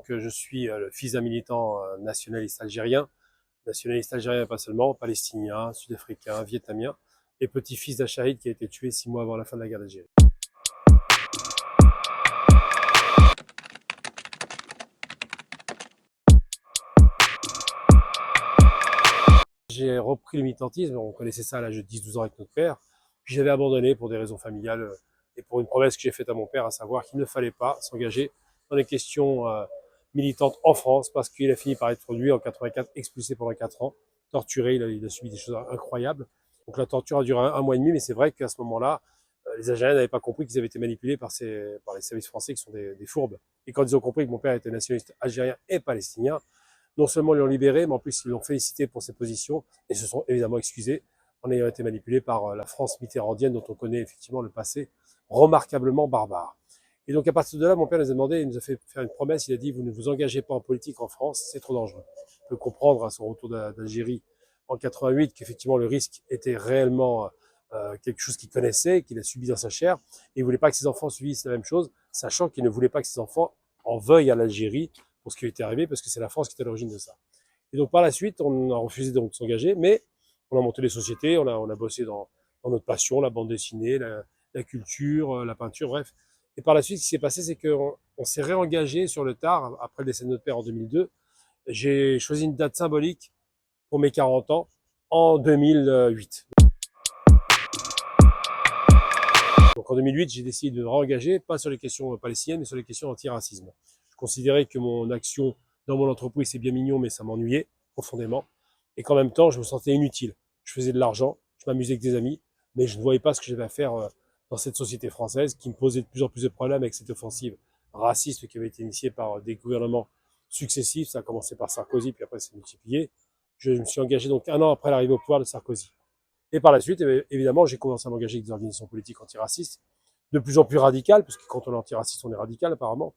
Je suis le fils d'un militant nationaliste algérien pas seulement, palestinien, sud-africain, vietnamien, et petit-fils d'un shahid qui a été tué 6 mois avant la fin de la guerre d'Algérie. J'ai repris le militantisme, on connaissait ça à l'âge de 10-12 ans avec notre père, puis j'avais abandonné pour des raisons familiales et pour une promesse que j'ai faite à mon père, à savoir qu'il ne fallait pas s'engager dans les questions militantes en France, parce qu'il a fini par être produit en 84, expulsé pendant 4 ans, torturé, il a subi des choses incroyables. Donc la torture a duré un mois et demi, mais c'est vrai qu'à ce moment-là, les Algériens n'avaient pas compris qu'ils avaient été manipulés par les services français qui sont des fourbes. Et quand ils ont compris que mon père était nationaliste algérien et palestinien, non seulement ils l'ont libéré, mais en plus ils l'ont félicité pour ses positions et se sont évidemment excusés en ayant été manipulés par la France mitterrandienne dont on connaît effectivement le passé remarquablement barbare. Et donc à partir de là, mon père nous a demandé, il nous a fait faire une promesse, il a dit vous ne vous engagez pas en politique en France, c'est trop dangereux. On peut comprendre à son retour d'Algérie en 88 qu'effectivement le risque était réellement quelque chose qu'il connaissait, qu'il a subi dans sa chair, et il ne voulait pas que ses enfants subissent la même chose, sachant qu'il ne voulait pas que ses enfants en veuillent à l'Algérie pour ce qui lui était arrivé, parce que c'est la France qui était à l'origine de ça. Et donc par la suite, on a refusé donc de s'engager, mais on a monté les sociétés, on a bossé dans notre passion, la bande dessinée, la culture, la peinture, bref. Et par la suite, ce qui s'est passé, c'est qu'on s'est réengagé sur le tard, après le décès de notre père en 2002. J'ai choisi une date symbolique pour mes 40 ans, en 2008. Donc en 2008, j'ai décidé de me réengager, pas sur les questions palestiniennes, mais sur les questions anti-racisme. Je considérais que mon action dans mon entreprise, c'est bien mignon, mais ça m'ennuyait profondément. Et qu'en même temps, je me sentais inutile. Je faisais de l'argent, je m'amusais avec des amis, mais je ne voyais pas ce que j'avais à faire dans cette société française qui me posait de plus en plus de problèmes avec cette offensive raciste qui avait été initiée par des gouvernements successifs. Ça a commencé par Sarkozy, puis après c'est multiplié. Je me suis engagé donc 1 an après l'arrivée au pouvoir de Sarkozy. Et par la suite, évidemment, j'ai commencé à m'engager avec des organisations politiques antiracistes, de plus en plus radicales, parce que quand on est antiraciste, on est radical apparemment.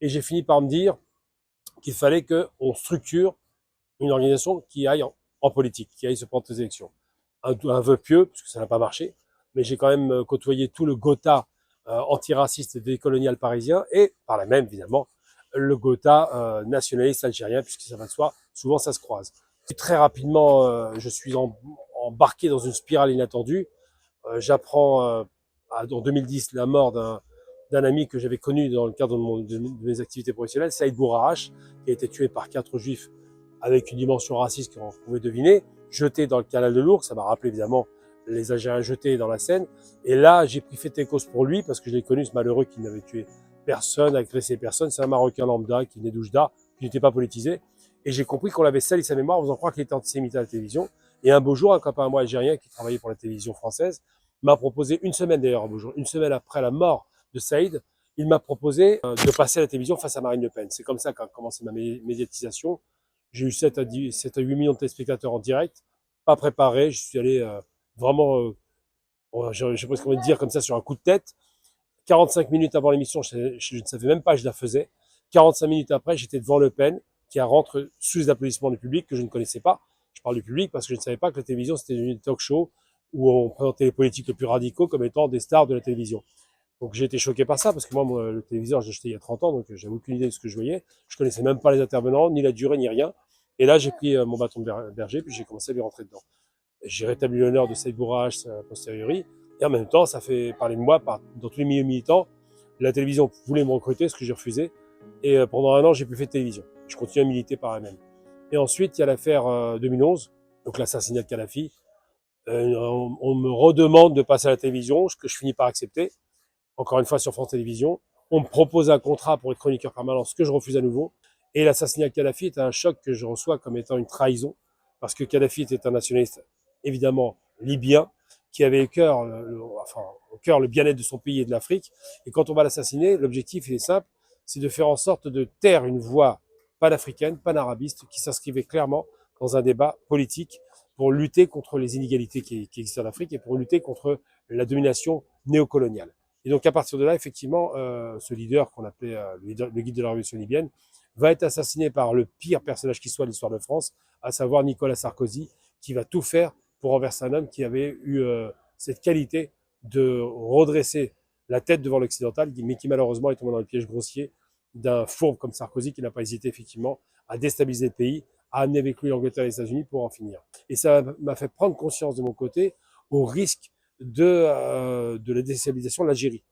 Et j'ai fini par me dire qu'il fallait qu'on structure une organisation qui aille en politique, qui aille se prendre aux élections. Un vœu pieux, puisque ça n'a pas marché, mais j'ai quand même côtoyé tout le Gotha antiraciste décolonial parisien, et par la même, évidemment, le Gotha nationaliste algérien, puisque ça va de soi, souvent ça se croise. Et très rapidement, je suis embarqué dans une spirale inattendue. J'apprends en 2010 la mort d'un ami que j'avais connu dans le cadre de mes activités professionnelles, Saïd Bourarache, qui a été tué par 4 juifs avec une dimension raciste qu'on pouvait deviner, jeté dans le canal de l'Ourcq. Ça m'a rappelé évidemment les Algériens jetés dans la Seine. Et là, j'ai pris fait et cause pour lui, parce que je l'ai connu, ce malheureux qui n'avait tué personne, agressé personne. C'est un Marocain lambda qui venait d'Oujda, qui n'était pas politisé. Et j'ai compris qu'on l'avait sali sa mémoire en faisant croire qu'il était antisémite à la télévision. Et un beau jour, un copain à moi algérien qui travaillait pour la télévision française m'a proposé, une semaine d'ailleurs, un beau jour, une semaine après la mort de Saïd, il m'a proposé de passer à la télévision face à Marine Le Pen. C'est comme ça qu'a commencé ma médiatisation. J'ai eu 7 à 8 millions de téléspectateurs en direct, pas préparé. Je suis allé vraiment, je sais pas ce qu'on va dire comme ça, sur un coup de tête. 45 minutes avant l'émission, je ne savais même pas que je la faisais. 45 minutes après, j'étais devant Le Pen, qui rentre sous les applaudissements du public que je ne connaissais pas. Je parle du public parce que je ne savais pas que la télévision, c'était une talk show où on présentait les politiques les plus radicaux comme étant des stars de la télévision. Donc j'ai été choqué par ça, parce que moi le téléviseur, j'ai acheté il y a 30 ans, donc j'avais aucune idée de ce que je voyais. Je connaissais même pas les intervenants, ni la durée, ni rien. Et là, j'ai pris mon bâton de berger, puis j'ai commencé à lui rentrer dedans. J'ai rétabli l'honneur de Saïd Bourarache a posteriori, et en même temps, ça fait parler de moi dans tous les milieux militants. La télévision voulait me recruter, ce que j'ai refusé, et pendant 1 an, j'ai plus fait de télévision. Je continue à militer par elle-même. Et ensuite, il y a l'affaire 2011, donc l'assassinat de Kadhafi. On me redemande de passer à la télévision, ce que je finis par accepter, encore une fois sur France Télévisions. On me propose un contrat pour être chroniqueur permanent, ce que je refuse à nouveau. Et l'assassinat de Kadhafi est un choc que je reçois comme étant une trahison, parce que Kadhafi était un nationaliste évidemment libyen, qui avait au cœur le bien-être de son pays et de l'Afrique. Et quand on va l'assassiner, l'objectif il est simple, c'est de faire en sorte de taire une voix panafricaine, panarabiste, qui s'inscrivait clairement dans un débat politique pour lutter contre les inégalités qui existent en Afrique et pour lutter contre la domination néocoloniale. Et donc à partir de là, effectivement, ce leader qu'on appelait le guide de la révolution libyenne va être assassiné par le pire personnage qui soit de l'histoire de France, à savoir Nicolas Sarkozy, qui va tout faire pour renverser un homme qui avait eu cette qualité de redresser la tête devant l'occidental, mais qui malheureusement est tombé dans le piège grossier d'un fourbe comme Sarkozy qui n'a pas hésité effectivement à déstabiliser le pays, à amener avec lui l'Angleterre et les États-Unis pour en finir. Et ça m'a fait prendre conscience de mon côté au risque de la déstabilisation de l'Algérie.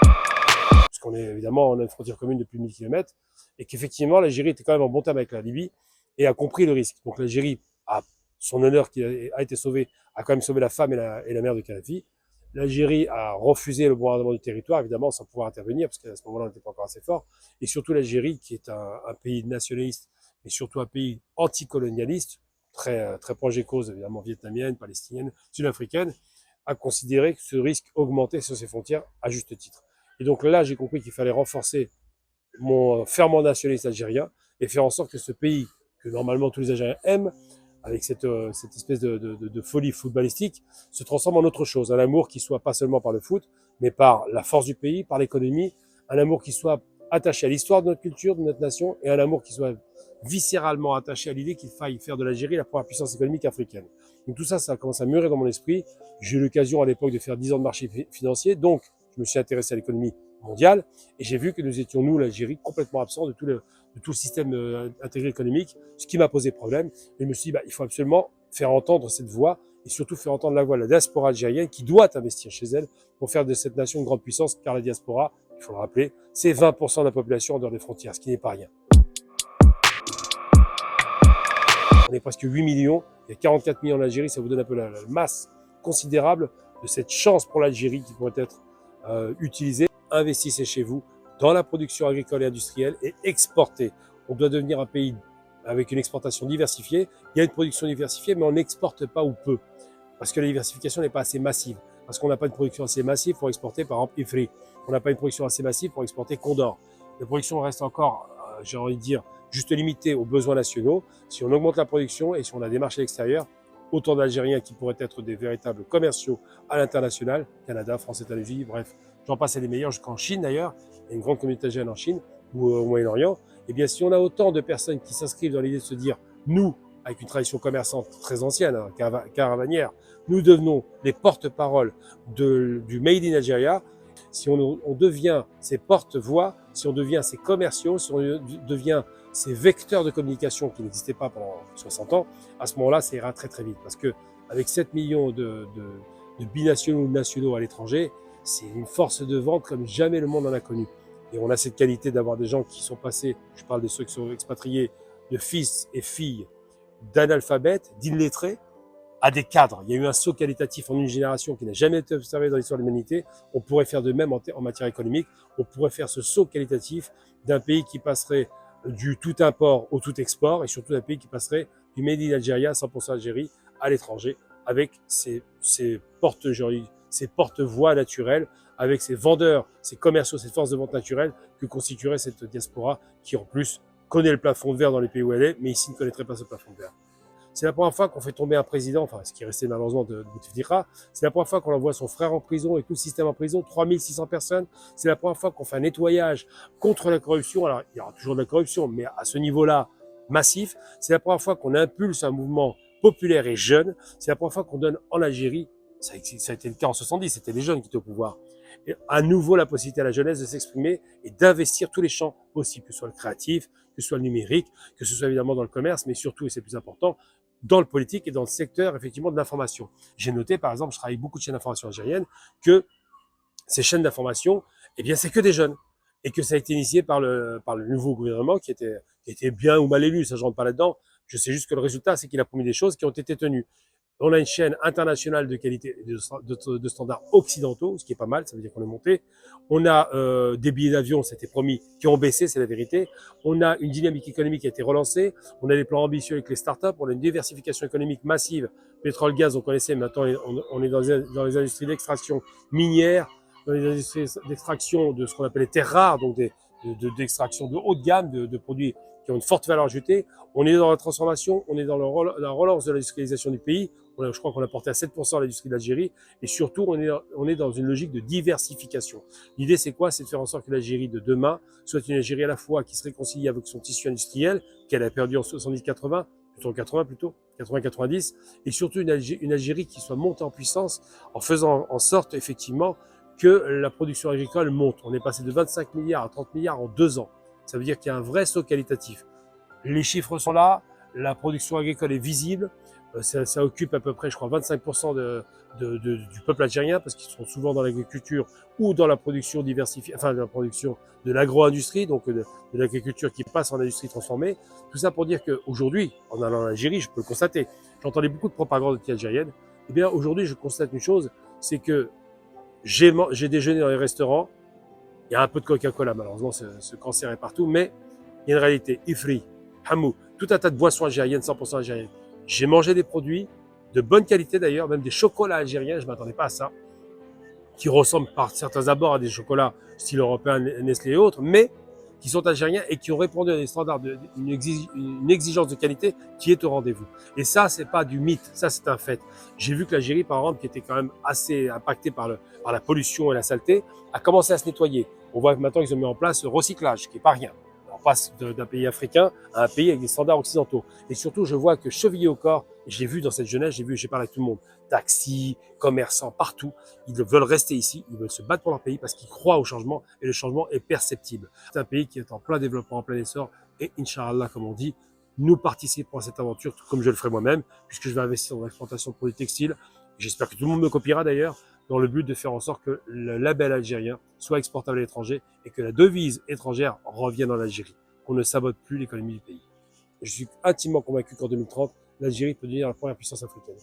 Parce qu'on est évidemment, on a une frontière commune de plus de 1000 km, et qu'effectivement l'Algérie était quand même en bon terme avec la Libye et a compris le risque. Donc l'Algérie, a son honneur qui a été sauvé, a quand même sauvé la femme et la mère de Kadhafi. L'Algérie a refusé le bombardement du territoire, évidemment, sans pouvoir intervenir, parce qu'à ce moment-là, on n'était pas encore assez fort. Et surtout l'Algérie, qui est un pays nationaliste, mais surtout un pays anticolonialiste, très proche des causes, évidemment, vietnamiennes, palestiniennes, sud-africaines, a considéré que ce risque augmentait sur ses frontières à juste titre. Et donc là, j'ai compris qu'il fallait renforcer mon ferment nationaliste algérien et faire en sorte que ce pays, que normalement tous les Algériens aiment, avec cette espèce de folie footballistique, se transforme en autre chose. Un amour qui soit pas seulement par le foot, mais par la force du pays, par l'économie, un amour qui soit attaché à l'histoire de notre culture, de notre nation, et un amour qui soit viscéralement attaché à l'idée qu'il faille faire de l'Algérie la première puissance économique africaine. Donc tout ça, ça commence à mûrir dans mon esprit. J'ai eu l'occasion à l'époque de faire 10 ans de marché financier, donc je me suis intéressé à l'économie mondiale, et j'ai vu que nous étions, nous, l'Algérie, complètement absents de tout le système intégré économique, ce qui m'a posé problème. Et je me suis dit, il faut absolument faire entendre cette voix, et surtout faire entendre la voix de la diaspora algérienne qui doit investir chez elle pour faire de cette nation une grande puissance, car la diaspora, il faut le rappeler, c'est 20% de la population en dehors des frontières, ce qui n'est pas rien. On est presque 8 millions, il y a 44 millions en Algérie, ça vous donne un peu la masse considérable de cette chance pour l'Algérie qui pourrait être utilisée. Investissez chez vous dans la production agricole et industrielle et exportez. On doit devenir un pays avec une exportation diversifiée. Il y a une production diversifiée, mais on n'exporte pas ou peu, parce que la diversification n'est pas assez massive. Parce qu'on n'a pas une production assez massive pour exporter, par exemple, Ifri. On n'a pas une production assez massive pour exporter Condor. La production reste encore, j'ai envie de dire, juste limitée aux besoins nationaux. Si on augmente la production et si on a des marchés extérieurs, autant d'Algériens qui pourraient être des véritables commerciaux à l'international, Canada, France, États-Unis, bref, j'en passe à les meilleurs, jusqu'en Chine d'ailleurs, il y a une grande communauté algérienne en Chine ou au Moyen-Orient. Et bien, si on a autant de personnes qui s'inscrivent dans l'idée de se dire, nous, avec une tradition commerçante très ancienne, caravanière, nous devenons les porte-paroles du Made in Algeria. Si on devient ces porte-voix, si on devient ces commerciaux, si on devient ces vecteurs de communication qui n'existaient pas pendant 60 ans, à ce moment-là, ça ira très très vite. Parce que avec 7 millions de binationaux ou nationaux à l'étranger, c'est une force de vente comme jamais le monde en a connu. Et on a cette qualité d'avoir des gens qui sont passés, je parle de ceux qui sont expatriés, de fils et filles d'analphabètes, d'illettrés, à des cadres. Il y a eu un saut qualitatif en une génération qui n'a jamais été observé dans l'histoire de l'humanité. On pourrait faire de même en matière économique. On pourrait faire ce saut qualitatif d'un pays qui passerait du tout import au tout export et surtout d'un pays qui passerait du Made in Algeria, 100% Algérie, à l'étranger avec ses porte-voix naturelles, avec ses vendeurs, ses commerciaux, ses forces de vente naturelles que constituerait cette diaspora qui en plus connaît le plafond de verre dans les pays où elle est, mais ici ne connaîtrait pas ce plafond de verre. C'est la première fois qu'on fait tomber un président, enfin ce qui est resté malheureusement de Bouteflika, c'est la première fois qu'on envoie son frère en prison et tout le système en prison, 3600 personnes, c'est la première fois qu'on fait un nettoyage contre la corruption, alors il y aura toujours de la corruption, mais à ce niveau-là massif, c'est la première fois qu'on impulse un mouvement populaire et jeune, c'est la première fois qu'on donne en Algérie, ça a été le cas en 70, c'était les jeunes qui étaient au pouvoir, et à nouveau la possibilité à la jeunesse de s'exprimer et d'investir tous les champs possibles, que ce soit le créatif, que ce soit le numérique, que ce soit évidemment dans le commerce, mais surtout, et c'est le plus important, dans le politique et dans le secteur effectivement de l'information. J'ai noté, par exemple, je travaille beaucoup de chaînes d'information algériennes, que ces chaînes d'information, eh bien, c'est que des jeunes. Et que ça a été initié par le nouveau gouvernement qui était bien ou mal élu, ça je rentre pas là-dedans. Je sais juste que le résultat, c'est qu'il a promis des choses qui ont été tenues. On a une chaîne internationale de qualité, de standards occidentaux, ce qui est pas mal, ça veut dire qu'on est monté. On a des billets d'avion, c'était promis, qui ont baissé, c'est la vérité. On a une dynamique économique qui a été relancée. On a des plans ambitieux avec les startups. On a une diversification économique massive. Pétrole, gaz, on connaissait, maintenant on est dans les industries d'extraction minière, dans les industries d'extraction de ce qu'on appelle les terres rares, donc d'extraction de haut de gamme, de produits qui ont une forte valeur ajoutée. On est dans la transformation, on est dans la relance de l'industrialisation du pays. Je crois qu'on a porté à 7% l'industrie d'Algérie. Et surtout, on est dans une logique de diversification. L'idée, c'est quoi? C'est de faire en sorte que l'Algérie de demain soit une Algérie à la fois qui se réconcilie avec son tissu industriel, qu'elle a perdu en 70-80, plutôt 80 plutôt, 80-90, et surtout une Algérie qui soit montée en puissance en faisant en sorte, effectivement, que la production agricole monte. On est passé de 25 milliards à 30 milliards en 2 ans. Ça veut dire qu'il y a un vrai saut qualitatif. Les chiffres sont là, la production agricole est visible, ça occupe à peu près, je crois, 25% du peuple algérien, parce qu'ils sont souvent dans l'agriculture ou dans la production diversifiée, enfin, dans la production de l'agro-industrie, donc de l'agriculture qui passe en industrie transformée. Tout ça pour dire qu'aujourd'hui, en allant en Algérie, je peux le constater, j'entendais beaucoup de propagande anti-algérienne. Eh bien, aujourd'hui, je constate une chose, c'est que j'ai déjeuné dans les restaurants, il y a un peu de Coca-Cola, malheureusement, ce cancer est partout, mais il y a une réalité. Ifri, Hamou, tout un tas de boissons algériennes, 100% algériennes. J'ai mangé des produits de bonne qualité d'ailleurs, même des chocolats algériens, je ne m'attendais pas à ça, qui ressemblent par certains abords à des chocolats style européen, Nestlé et autres, mais qui sont algériens et qui ont répondu à des standards, une exigence de qualité qui est au rendez-vous. Et ça, c'est pas du mythe, ça c'est un fait. J'ai vu que l'Algérie, par exemple, qui était quand même assez impactée par la pollution et la saleté, a commencé à se nettoyer. On voit que maintenant ils ont mis en place le recyclage, ce qui n'est pas rien. On passe d'un pays africain à un pays avec des standards occidentaux. Et surtout, je vois que chevillé au corps, j'ai vu dans cette jeunesse, j'ai parlé avec tout le monde, taxis, commerçants, partout, ils veulent rester ici, ils veulent se battre pour leur pays parce qu'ils croient au changement et le changement est perceptible. C'est un pays qui est en plein développement, en plein essor et Inch'Allah, comme on dit, nous participons à cette aventure, tout comme je le ferai moi-même, puisque je vais investir dans l'exportation de produits textiles. J'espère que tout le monde me copiera d'ailleurs, dans le but de faire en sorte que le label algérien soit exportable à l'étranger et que la devise étrangère revienne en Algérie, qu'on ne sabote plus l'économie du pays. Je suis intimement convaincu qu'en 2030, l'Algérie peut devenir la première puissance africaine.